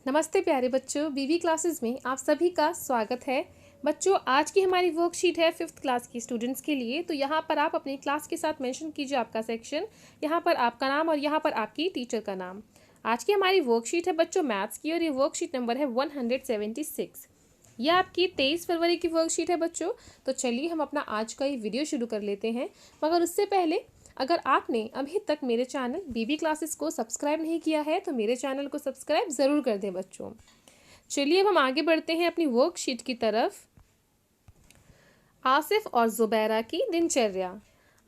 नमस्ते प्यारे बच्चों, बीवी क्लासेस में आप सभी का स्वागत है। बच्चों, आज की हमारी वर्कशीट है 5th क्लास की स्टूडेंट्स के लिए। तो यहाँ पर आप अपनी क्लास के साथ मेंशन कीजिए आपका सेक्शन, यहाँ पर आपका नाम और यहाँ पर आपकी टीचर का नाम। आज की हमारी वर्कशीट है बच्चों मैथ्स की और ये वर्कशीट नंबर है 176। ये आपकी 23 फरवरी की वर्कशीट है बच्चों। तो चलिए हम अपना आज का ये वीडियो शुरू कर लेते हैं, मगर उससे पहले अगर आपने अभी तक मेरे चैनल बीबी क्लासेस को सब्सक्राइब नहीं किया है तो मेरे चैनल को सब्सक्राइब ज़रूर कर दें बच्चों। चलिए अब हम आगे बढ़ते हैं अपनी वर्कशीट की तरफ। आसिफ और ज़ुबैरा की दिनचर्या।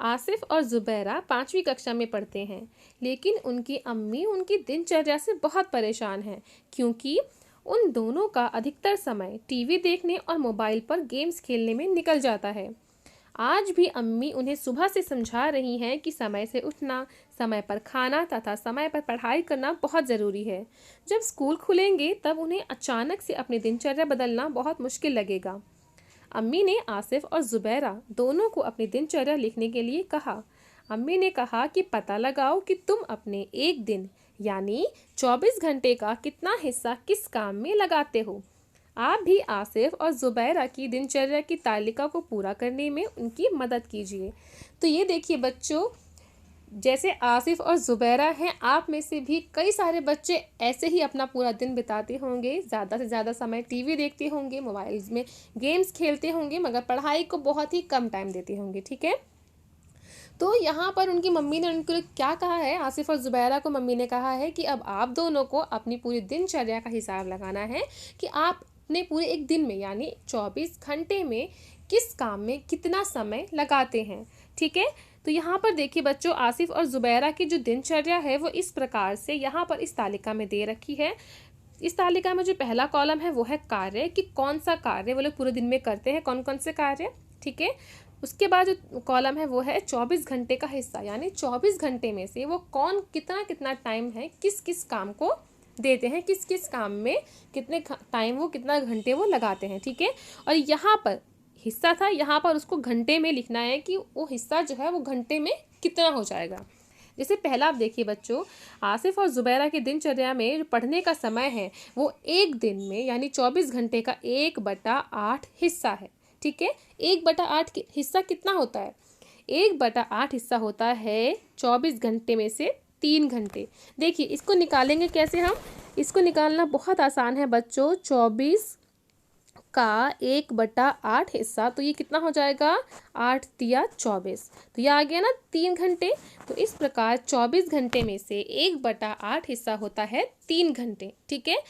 आसिफ और ज़ुबैरा 5वीं कक्षा में पढ़ते हैं, लेकिन उनकी अम्मी उनकी दिनचर्या से बहुत परेशान हैं क्योंकि उन दोनों का अधिकतर समय टीवी देखने और मोबाइल पर गेम्स खेलने में निकल जाता है। आज भी अम्मी उन्हें सुबह से समझा रही हैं कि समय से उठना, समय पर खाना तथा समय पर पढ़ाई करना बहुत ज़रूरी है। जब स्कूल खुलेंगे तब उन्हें अचानक से अपनी दिनचर्या बदलना बहुत मुश्किल लगेगा। अम्मी ने आसिफ और ज़ुबैरा दोनों को अपनी दिनचर्या लिखने के लिए कहा। अम्मी ने कहा कि पता लगाओ कि तुम अपने एक दिन यानी 24 घंटे का कितना हिस्सा किस काम में लगाते हो। आप भी आसिफ और ज़ुबैरा की दिनचर्या की तालिका को पूरा करने में उनकी मदद कीजिए। तो ये देखिए बच्चों, जैसे आसिफ और ज़ुबैरा हैं, आप में से भी कई सारे बच्चे ऐसे ही अपना पूरा दिन बिताते होंगे, ज़्यादा से ज़्यादा समय टीवी देखते होंगे, मोबाइल्स में गेम्स खेलते होंगे, मगर पढ़ाई को बहुत ही कम टाइम देते होंगे। ठीक है, तो यहाँ पर उनकी मम्मी ने उनको क्या कहा है, आसिफ और ज़ुबैरा को मम्मी ने कहा है कि अब आप दोनों को अपनी पूरी दिनचर्या का हिसाब लगाना है कि आप अपने पूरे एक दिन में यानी 24 घंटे में किस काम में कितना समय लगाते हैं। ठीक है, तो यहाँ पर देखिए बच्चों, आसिफ और ज़ुबैरा की जो दिनचर्या है वो इस प्रकार से यहाँ पर इस तालिका में दे रखी है। इस तालिका में जो पहला कॉलम है वो है कार्य, कि कौन सा कार्य वो लोग पूरे दिन में करते हैं, कौन कौन से कार्य। ठीक है, उसके बाद जो कॉलम है वो है 24 घंटे का हिस्सा, यानी 24 घंटे में से वो कौन कितना कितना टाइम है किस किस काम को देते हैं, किस किस काम में कितने टाइम वो कितना घंटे वो लगाते हैं। ठीक है, और यहाँ पर हिस्सा था, यहाँ पर उसको घंटे में लिखना है कि वो हिस्सा जो है वो घंटे में कितना हो जाएगा। जैसे पहला आप देखिए बच्चों, आसिफ और ज़ुबैरा की दिनचर्या में पढ़ने का समय है वो एक दिन में यानी 24 घंटे का 1/8 हिस्सा है। ठीक है, 1/8 हिस्सा कितना होता है? 1/8 हिस्सा होता है 24 घंटे में से 3 घंटे। देखिए इसको निकालेंगे कैसे हम, इसको निकालना बहुत आसान है बच्चों। 24 का 1/8 हिस्सा, तो ये कितना हो जाएगा, 8 तिया 24, तो ये आ गया ना 3 घंटे। तो इस प्रकार 24 घंटे में से 1/8 हिस्सा होता है 3 घंटे। ठीक है,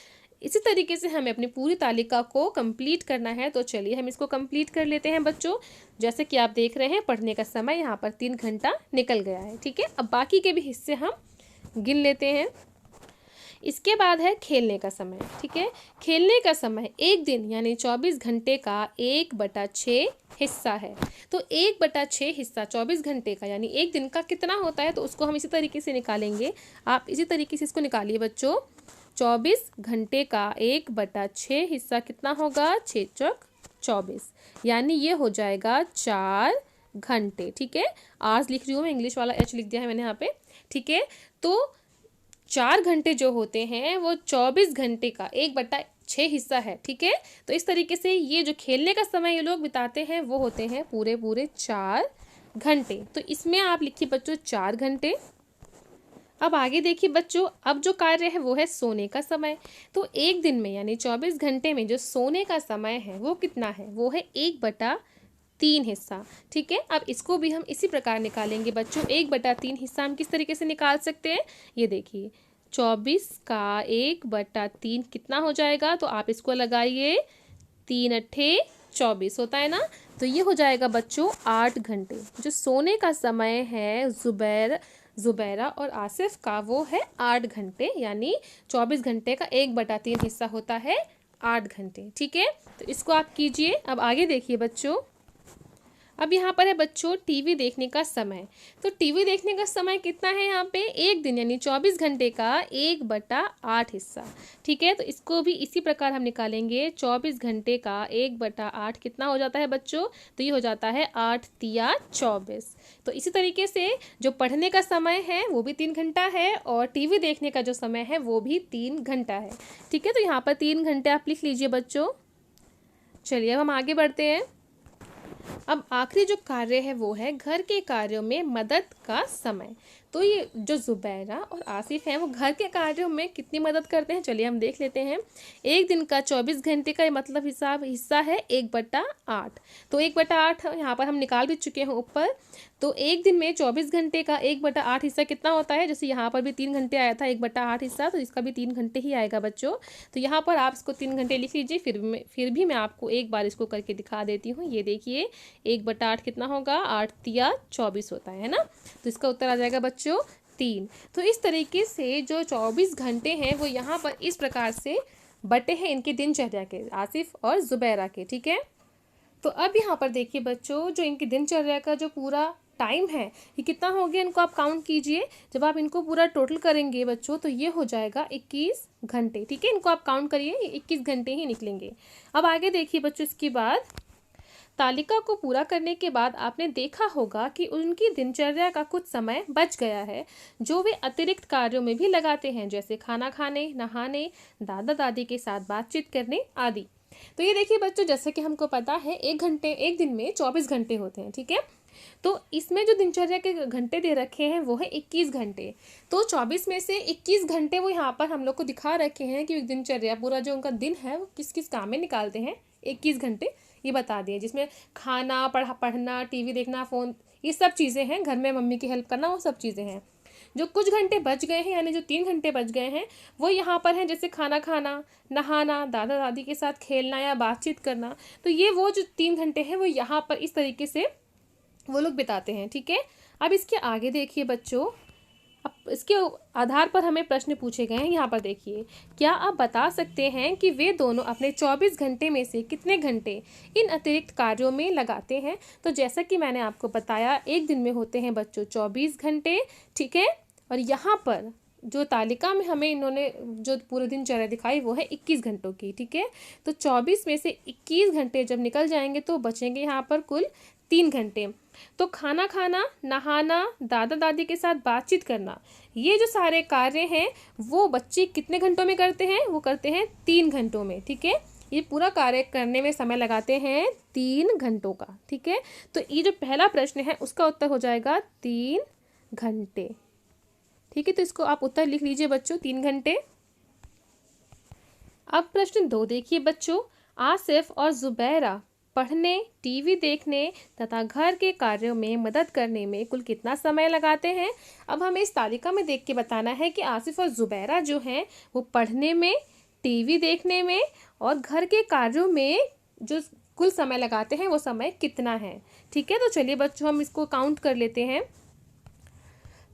इसी तरीके से हमें अपनी पूरी तालिका को कंप्लीट करना है। तो चलिए हम इसको कंप्लीट कर लेते हैं बच्चों। जैसे कि आप देख रहे हैं पढ़ने का समय यहाँ पर 3 घंटा निकल गया है। ठीक है, अब बाकी के भी हिस्से हम गिन लेते हैं। इसके बाद है खेलने का समय। ठीक है, खेलने का समय एक दिन यानी 24 घंटे का 1/6 हिस्सा है। तो 1/6 हिस्सा 24 घंटे का यानी एक दिन का कितना होता है, तो उसको हम इसी तरीके से निकालेंगे। आप इसी तरीके से इसको निकालिए बच्चों। 24 घंटे का 1/6 हिस्सा कितना होगा, 6 चौक 24, यानी ये हो जाएगा 4 घंटे। ठीक है, आज लिख रही हूँ मैं, इंग्लिश वाला एच लिख दिया है मैंने यहाँ पे। ठीक है, तो 4 घंटे जो होते हैं वो 24 घंटे का 1/6 हिस्सा है। ठीक है, तो इस तरीके से ये जो खेलने का समय ये लोग बिताते हैं वो होते हैं पूरे पूरे 4 घंटे। तो इसमें आप लिखिए बच्चों 4 घंटे। अब आगे देखिए बच्चों, अब जो कार्य है वो है सोने का समय। तो एक दिन में यानी 24 घंटे में जो सोने का समय है वो कितना है, वो है 1/3 हिस्सा। ठीक है, अब इसको भी हम इसी प्रकार निकालेंगे बच्चों। 1/3 हिस्सा हम किस तरीके से निकाल सकते हैं, ये देखिए 24 का 1/3 कितना हो जाएगा, तो आप इसको लगाइए, 3 अट्ठे 24 होता है ना, तो ये हो जाएगा बच्चों 8 घंटे। जो सोने का समय है ज़ुबैरा और आसिफ का वो है 8 घंटे, यानी 24 घंटे का 1/3 हिस्सा होता है 8 घंटे। ठीक है, तो इसको आप कीजिए। अब आगे देखिए बच्चों, अब यहाँ पर है बच्चों टीवी देखने का समय। तो टीवी देखने का समय कितना है यहाँ पे, एक दिन यानी 24 घंटे का 1/8 हिस्सा। ठीक है, तो इसको भी इसी प्रकार हम निकालेंगे। 24 घंटे का 1/8 कितना हो जाता है बच्चों, तो ये हो जाता है 8 तिया 24। तो इसी तरीके से जो पढ़ने का समय है वो भी 3 घंटा है और टीवी देखने का जो समय है वो भी 3 घंटा है। ठीक है, तो यहाँ पर 3 घंटे आप लिख लीजिए बच्चों। चलिए अब हम आगे बढ़ते हैं। अब आखिरी जो कार्य है वो है घर के कार्यों में मदद का समय। तो ये जो जुबैरा और आसिफ हैं वो घर के कार्यों में कितनी मदद करते हैं, चलिए हम देख लेते हैं। एक दिन का 24 घंटे का मतलब हिस्सा है 1/8। तो 1/8 यहाँ पर हम निकाल भी चुके हैं ऊपर। तो एक दिन में 24 घंटे का 1/8 हिस्सा कितना होता है, जैसे यहाँ पर भी 3 घंटे आया था 1/8 हिस्सा, तो इसका भी 3 घंटे ही आएगा बच्चों। तो यहाँ पर आप इसको 3 घंटे लिख लीजिए। फिर भी मैं आपको एक बार इसको करके दिखा देती हूँ। ये देखिए 1/8 कितना होगा, 8 तिया 24 होता है ना। तो इसका उत्तर आ जाएगा बच्चों 3। तो इस तरीके से जो 24 घंटे हैं वो यहाँ पर इस प्रकार से बटे हैं इनकी दिनचर्या के, आसिफ और जुबैरा के। ठीक है, तो अब यहाँ पर देखिए बच्चों जो इनकी दिनचर्या का जो पूरा टाइम है ये कितना हो गया, इनको आप काउंट कीजिए। जब आप इनको पूरा टोटल करेंगे बच्चों तो ये हो जाएगा 21 घंटे। ठीक है, इनको आप काउंट करिए, 21 घंटे ही निकलेंगे। अब आगे देखिए बच्चों, इसके बाद तालिका को पूरा करने के बाद आपने देखा होगा कि उनकी दिनचर्या का कुछ समय बच गया है जो वे अतिरिक्त कार्यों में भी लगाते हैं, जैसे खाना खाने, नहाने, दादा दादी के साथ बातचीत करने आदि। तो ये देखिए बच्चों, जैसे कि हमको पता है एक दिन में 24 घंटे होते हैं। ठीक है, तो इसमें जो दिनचर्या के घंटे दे रखे हैं वो है 21 घंटे। तो 24 में से 21 घंटे वो यहाँ पर हम लोग को दिखा रखे हैं कि दिनचर्या पूरा जो उनका दिन है वो किस किस काम में निकालते हैं। 21 घंटे ये बता दिए, जिसमें खाना, पढ़ना, टीवी देखना, फ़ोन, ये सब चीज़ें हैं, घर में मम्मी की हेल्प करना, वो सब चीज़ें हैं। जो कुछ घंटे बच गए हैं यानी जो 3 घंटे बच गए हैं वो यहाँ पर हैं, जैसे खाना खाना, नहाना, दादा दादी के साथ खेलना या बातचीत करना। तो ये वो जो 3 घंटे हैं वो यहाँ पर इस तरीके से वो लोग बिताते हैं। ठीक है, अब इसके आगे देखिए बच्चों, अब इसके आधार पर हमें प्रश्न पूछे गए हैं। यहाँ पर देखिए, क्या आप बता सकते हैं कि वे दोनों अपने 24 घंटे में से कितने घंटे इन अतिरिक्त कार्यों में लगाते हैं। तो जैसा कि मैंने आपको बताया, एक दिन में होते हैं बच्चों 24 घंटे। ठीक है, और यहाँ पर जो तालिका में हमें इन्होंने जो पूरे दिनचर्या दिखाई वो है 21 घंटों की। ठीक है, तो 24 में से 21 घंटे जब निकल जाएंगे तो बचेंगे यहाँ पर कुल 3 घंटे। तो खाना खाना, नहाना, दादा दादी के साथ बातचीत करना, ये जो सारे कार्य हैं वो बच्चे कितने घंटों में करते हैं, वो करते हैं 3 घंटों में। ठीक है, ये पूरा कार्य करने में समय लगाते हैं 3 घंटों का। ठीक है, तो ये जो पहला प्रश्न है उसका उत्तर हो जाएगा 3 घंटे। ठीक है, तो इसको आप उत्तर लिख लीजिए बच्चों, 3 घंटे। अब प्रश्न 2 देखिए बच्चों, आसिफ और जुबैरा पढ़ने, टीवी देखने तथा घर के कार्यों में मदद करने में कुल कितना समय लगाते हैं। अब हमें इस तालिका में देख के बताना है कि आसिफ और जुबैरा जो हैं वो पढ़ने में, टीवी देखने में और घर के कार्यों में जो कुल समय लगाते हैं वो समय कितना है। ठीक है, तो चलिए बच्चों हम इसको काउंट कर लेते हैं।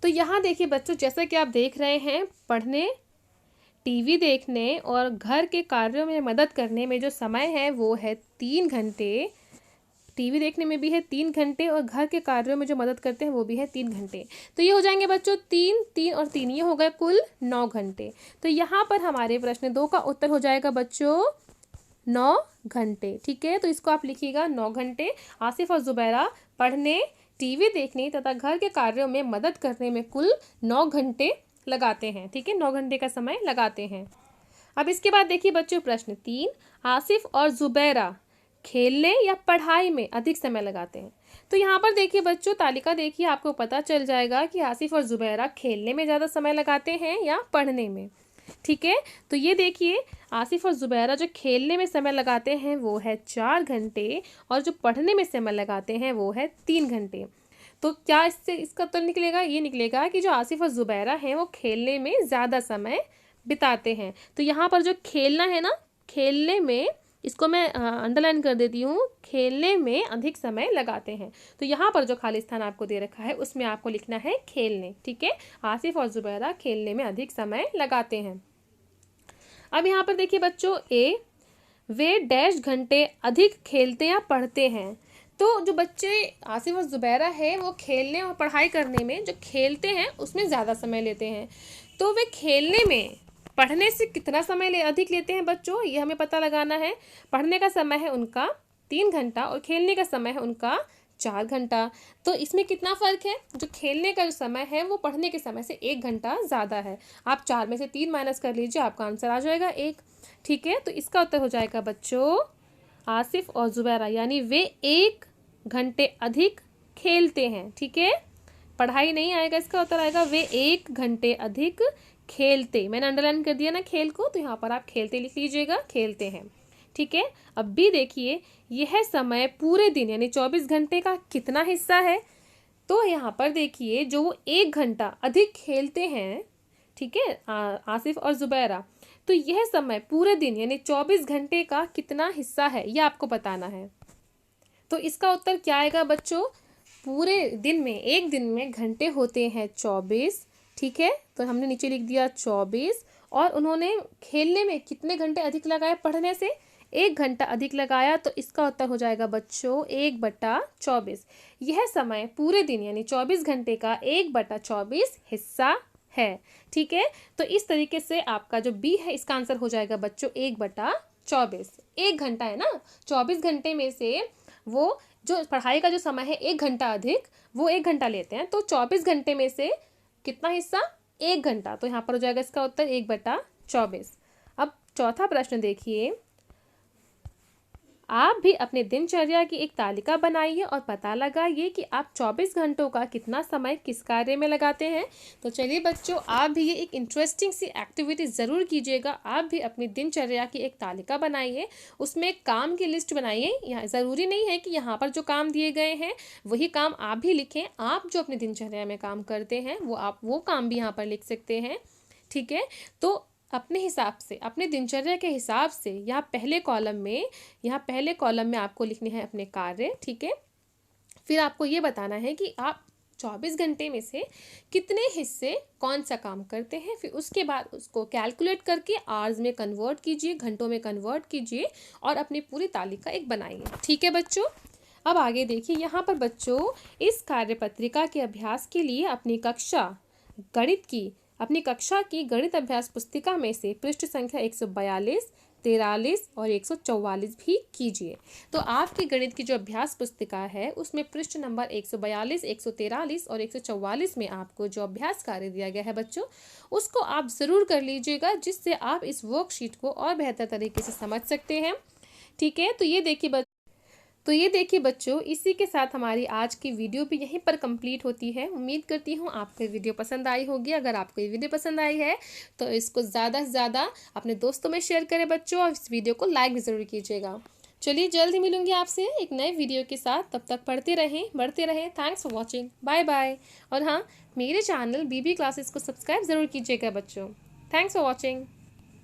तो यहाँ देखिए बच्चों, जैसा कि आप देख रहे हैं, पढ़ने, टीवी देखने और घर के कार्यों में मदद करने में जो समय है वो है 3 घंटे। टीवी देखने में भी है 3 घंटे और घर के कार्यों में जो मदद करते हैं वो भी है 3 घंटे। तो ये हो जाएंगे बच्चों 3, 3 और 3, ये हो गए कुल 9 घंटे। तो यहाँ पर हमारे प्रश्न 2 का उत्तर हो जाएगा बच्चों 9 घंटे। ठीक है, तो इसको आप लिखिएगा 9 घंटे। आसिफ और जुबैरा पढ़ने, टीवी देखने तथा घर के कार्यों में मदद करने में कुल 9 घंटे लगाते हैं। ठीक है, 9 घंटे का समय लगाते हैं। अब इसके बाद देखिए बच्चों प्रश्न 3, आसिफ और जुबैरा खेलने या पढ़ाई में अधिक समय लगाते हैं। तो यहाँ पर देखिए बच्चों, तालिका देखिए, आपको पता चल जाएगा कि आसिफ और जुबैरा खेलने में ज़्यादा समय लगाते हैं या पढ़ने में। ठीक है, तो ये देखिए, आसिफ और जुबैरा जो खेलने में समय लगाते हैं वो है 4 घंटे और जो पढ़ने में समय लगाते हैं वो है 3 घंटे। तो क्या इससे इसका उत्तर निकलेगा, ये निकलेगा कि जो आसिफ और जुबैरा हैं वो खेलने में ज़्यादा समय बिताते हैं। तो यहाँ पर जो खेलना है ना, खेलने में, इसको मैं अंडरलाइन कर देती हूँ, खेलने में अधिक समय लगाते हैं। तो यहाँ पर जो खाली स्थान आपको दे रखा है उसमें आपको लिखना है खेलने। ठीक है, आसिफ और जुबैरा खेलने में अधिक समय लगाते हैं। अब यहाँ पर देखिए बच्चों, वे डैश घंटे अधिक खेलते या पढ़ते हैं। तो जो बच्चे आसिफ और ज़ुबैरा है वो खेलने और पढ़ाई करने में जो खेलते हैं उसमें ज़्यादा समय लेते हैं। तो वे खेलने में पढ़ने से कितना समय अधिक लेते हैं बच्चों, ये हमें पता लगाना है। पढ़ने का समय है उनका 3 घंटा और खेलने का समय है उनका 4 घंटा। तो इसमें कितना फ़र्क है, जो खेलने का जो समय है वो पढ़ने के समय से 1 घंटा ज़्यादा है। आप 4 में से 3 माइनस कर लीजिए, आपका आंसर आ जाएगा 1। ठीक है, तो इसका उत्तर हो जाएगा बच्चों आसिफ और ज़ुबैरा, यानी वे 1 घंटे अधिक खेलते हैं। ठीक है, पढ़ाई नहीं आएगा, इसका उत्तर आएगा वे 1 घंटे अधिक खेलते। मैंने अंडरलाइन कर दिया ना खेल को, तो यहाँ पर आप खेलते लिख लीजिएगा, खेलते हैं। ठीक है, अब भी देखिए यह समय पूरे दिन यानी 24 घंटे का कितना हिस्सा है। तो यहाँ पर देखिए जो वो 1 घंटा अधिक खेलते हैं, ठीक है, आसिफ और ज़ुबैरा, तो यह समय पूरे दिन यानी 24 घंटे का कितना हिस्सा है, यह आपको बताना है। तो इसका उत्तर क्या आएगा बच्चों, पूरे दिन में, एक दिन में घंटे होते हैं 24। ठीक है, तो हमने नीचे लिख दिया 24, और उन्होंने खेलने में कितने घंटे अधिक लगाए, पढ़ने से 1 घंटा अधिक लगाया। तो इसका उत्तर हो जाएगा बच्चों 1/24। यह समय पूरे दिन यानी 24 घंटे का 1/24 हिस्सा है। ठीक है, तो इस तरीके से आपका जो बी है इसका आंसर हो जाएगा बच्चों 1/24। 1 घंटा है ना, 24 घंटे में से वो जो पढ़ाई का जो समय है 1 घंटा अधिक, वो 1 घंटा लेते हैं। तो 24 घंटे में से कितना हिस्सा, 1 घंटा। तो यहाँ पर हो जाएगा इसका उत्तर 1/24। अब चौथा प्रश्न देखिए, आप भी अपने दिनचर्या की एक तालिका बनाइए और पता लगाइए कि आप 24 घंटों का कितना समय किस कार्य में लगाते हैं। तो चलिए बच्चों, आप भी ये एक इंटरेस्टिंग सी एक्टिविटी ज़रूर कीजिएगा। आप भी अपनी दिनचर्या की एक तालिका बनाइए, उसमें एक काम की लिस्ट बनाइए। यहाँ ज़रूरी नहीं है कि यहाँ पर जो काम दिए गए हैं वही काम आप भी लिखें। आप जो अपनी दिनचर्या में काम करते हैं वो काम भी यहाँ पर लिख सकते हैं। ठीक है, तो अपने हिसाब से, अपने दिनचर्या के हिसाब से यहाँ पहले कॉलम में आपको लिखने हैं अपने कार्य। ठीक है, फिर आपको ये बताना है कि आप 24 घंटे में से कितने हिस्से कौन सा काम करते हैं। फिर उसके बाद उसको कैलकुलेट करके आवर्स में कन्वर्ट कीजिए, घंटों में कन्वर्ट कीजिए और अपनी पूरी तालिका एक बनाइए। ठीक है बच्चों, अब आगे देखिए, यहाँ पर बच्चों इस कार्यपत्रिका के अभ्यास के लिए अपनी कक्षा की गणित अभ्यास पुस्तिका में से पृष्ठ संख्या 142, 43 और 144 भी कीजिए। तो आपकी गणित की जो अभ्यास पुस्तिका है उसमें पृष्ठ नंबर 142, 143 और 144 में आपको जो अभ्यास कार्य दिया गया है बच्चों, उसको आप ज़रूर कर लीजिएगा, जिससे आप इस वर्कशीट को और बेहतर तरीके से समझ सकते हैं। ठीक है, तो ये देखिए बच्चों, इसी के साथ हमारी आज की वीडियो भी यहीं पर कंप्लीट होती है। उम्मीद करती हूँ आपको वीडियो पसंद आई होगी। अगर आपको ये वीडियो पसंद आई है तो इसको ज़्यादा से ज़्यादा अपने दोस्तों में शेयर करें बच्चों, और इस वीडियो को लाइक भी ज़रूर कीजिएगा। चलिए जल्द ही मिलूंगी आपसे एक नए वीडियो के साथ, तब तक पढ़ते रहें, बढ़ते रहें। Thanks for watching, bye bye. और हाँ, मेरे चैनल BB क्लासेस को सब्सक्राइब ज़रूर कीजिएगा बच्चों। Thanks for watching.